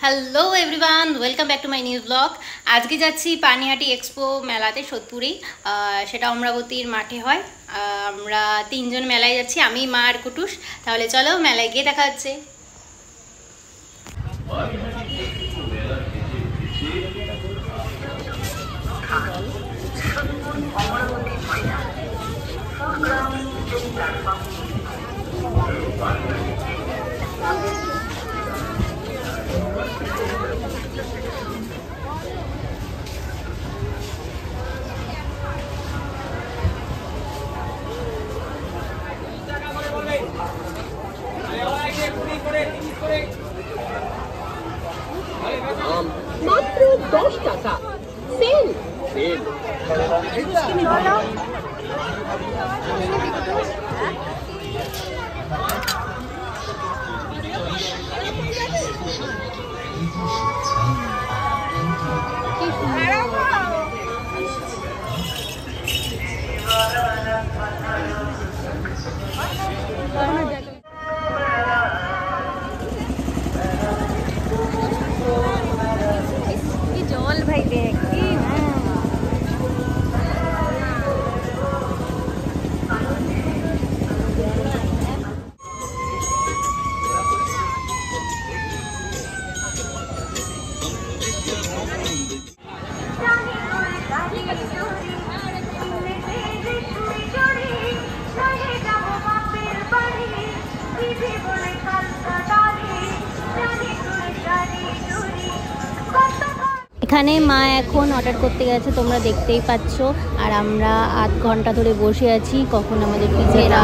Hello everyone, welcome back to my new blog. আজকে যাচ্ছি Panihati expo মেলাতে সোদপুরেই। সেটা অমরাবতীর মাঠে হয়। আমরা তিনজন মেলায় যাচ্ছি, আমি, মা আর কুটুস। তাহলে চলো মেলায় গিয়ে দেখা হচ্ছে। মাত্র 10 টাকা সেল সেল। জল ভাই দেখ এখানে মা এখন অর্ডার করতে গেছে, তোমরা দেখতেই পাচ্ছ। আর আমরা আধ ঘন্টা ধরে বসে আছি কখন আমাদের পিজাটা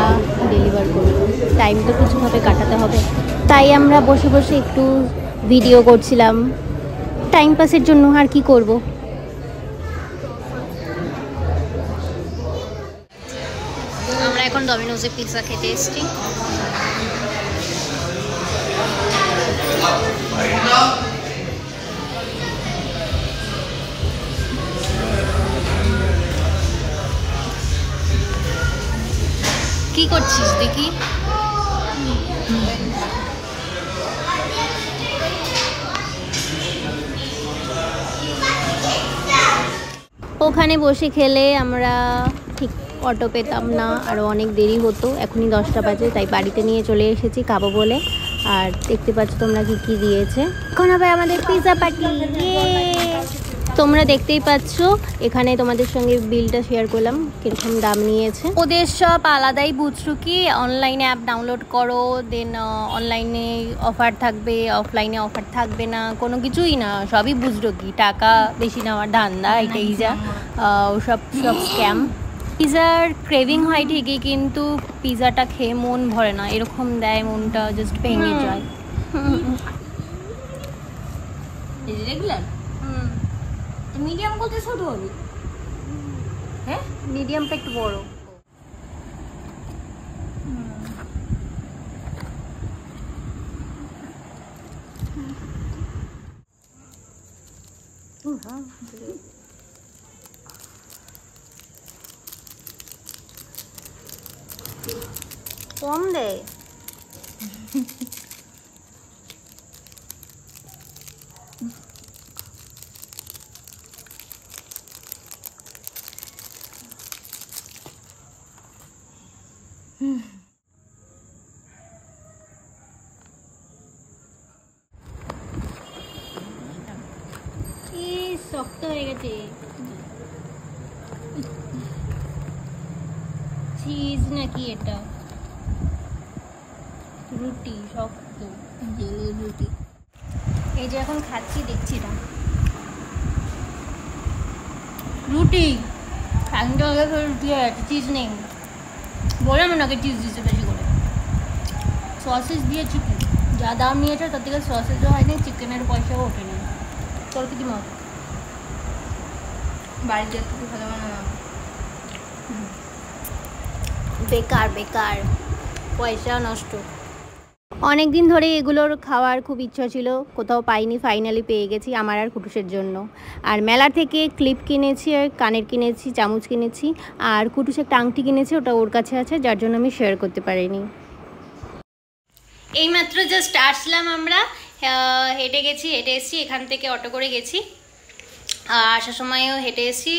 ডেলিভার করবে। টাইম তো কিছুভাবে কাটাতে হবে, তাই আমরা বসে বসে একটু ভিডিও করছিলাম টাইম পাসের জন্য। আর কি করব। আমরা এখন ডমিনোজে পিৎজা খেতে এসেছি। কি করছিস দেখি? ওখানে বসে খেলে আমরা ঠিক অটো পেতাম না, আরও অনেক দেরি হতো। এখনই 10টা বাজে, তাই বাড়িতে নিয়ে চলে এসেছি খাবো বলে। আর দেখতে পাচ্ছ তোমরা কি কি দিয়েছে। এখন হবে আমাদের পিৎজা পার্টি। তোমরা দেখতেই পাচ্ছ। এখানে তোমাদের সঙ্গে বিলটা শেয়ার করলাম, কিরকম দাম নিয়েছে। ওদের সব আলাদাই বুঝছো কি, অনলাইনে অ্যাপ ডাউনলোড করো, দেন অনলাইনে অফার থাকবে, অফলাইনে অফার থাকবে না, কোনো কিছুই না। সবই বুঝলো কি, টাকা বেশি নেওয়ার ধান্দা, এটাই যা। ওসব সব স্ক্যাম। পিৎজার ক্রেভিং হয় ঠিকই, কিন্তু পিৎজাটা খেয়ে মন ভরে না। এরকম দেয়, মনটা জাস্ট ভেঙে যায়। রেগুলার মিডিয়াম বলতে ছোট হবে। হ্যাঁ, মিডিয়ামটা একটু বড়। কম দেয়। শক্ত হয়ে গেছে। চিজ নাকি এটা? রুটি শক্ত, জেলের রুটি। এই যে এখন খাচ্ছি, দেখছি এটা রুটি। রুটি আছে, চিজ নেই। বললাম ওনাকে চিজ দিতে বেশি করে। সসেস দিয়েছি কি, যা দাম নিয়েছে তার থেকে সসেসও হয়নি, চিকেনের পয়সাও ওঠেনি। তোর কি মত? বাড়িতে একটু ভালো বানানো। বেকার বেকার, পয়সা নষ্ট। অনেক দিন ধরে এগুলোর খাওয়ার খুব ইচ্ছা ছিল, কোথাও পাইনি, ফাইনালি পেয়ে গেছি আমার আর কুটুসের জন্য। আর মেলা থেকে ক্লিপ কিনেছি, আর কানের কিনেছি, চামচ কিনেছি, আর কুটুস একটা আংটি কিনেছি, ওটা ওর কাছে আছে, যার জন্য আমি শেয়ার করতে পারিনি। এইমাত্র জাস্ট আসলাম আমরা। হেঁটে এসেছি, এখান থেকে অটো করে গেছি, আসার সময়ও হেঁটে এসেছি।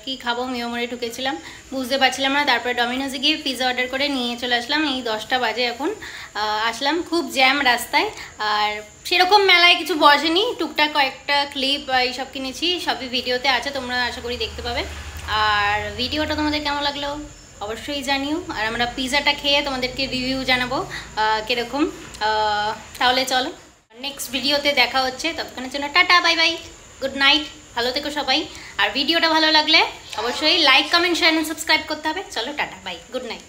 কি খাবো মিয়মরে ঢুকেছিলাম, বুঝতে পারছিলাম না, তারপরে ডমিনোজে গিয়ে পিৎজা অর্ডার করে নিয়ে চলে আসলাম। এই 10টা বাজে এখন আসলাম, খুব জ্যাম রাস্তায়। আর সেরকম মেলায় কিছু বসেনি, টুকটাক কয়েকটা ক্লিপ এইসব কিনেছি, সবই ভিডিওতে আছে, তোমরা আশা করি দেখতে পাবে। আর ভিডিওটা তোমাদের কেমন লাগলো অবশ্যই জানিও, আর আমরা পিৎজাটা খেয়ে তোমাদেরকে রিভিউ জানাবো কীরকম। তাহলে চলো নেক্সট ভিডিওতে দেখা হচ্ছে, ততক্ষণের জন্য tata, bye bye, good night, ভালো থেকো সবাই। আর ভিডিওটা ভালো লাগলে অবশ্যই লাইক, কমেন্ট, শেয়ার, সাবস্ক্রাইব করতে হবে। চলো টাটা, বাই, গুড নাইট।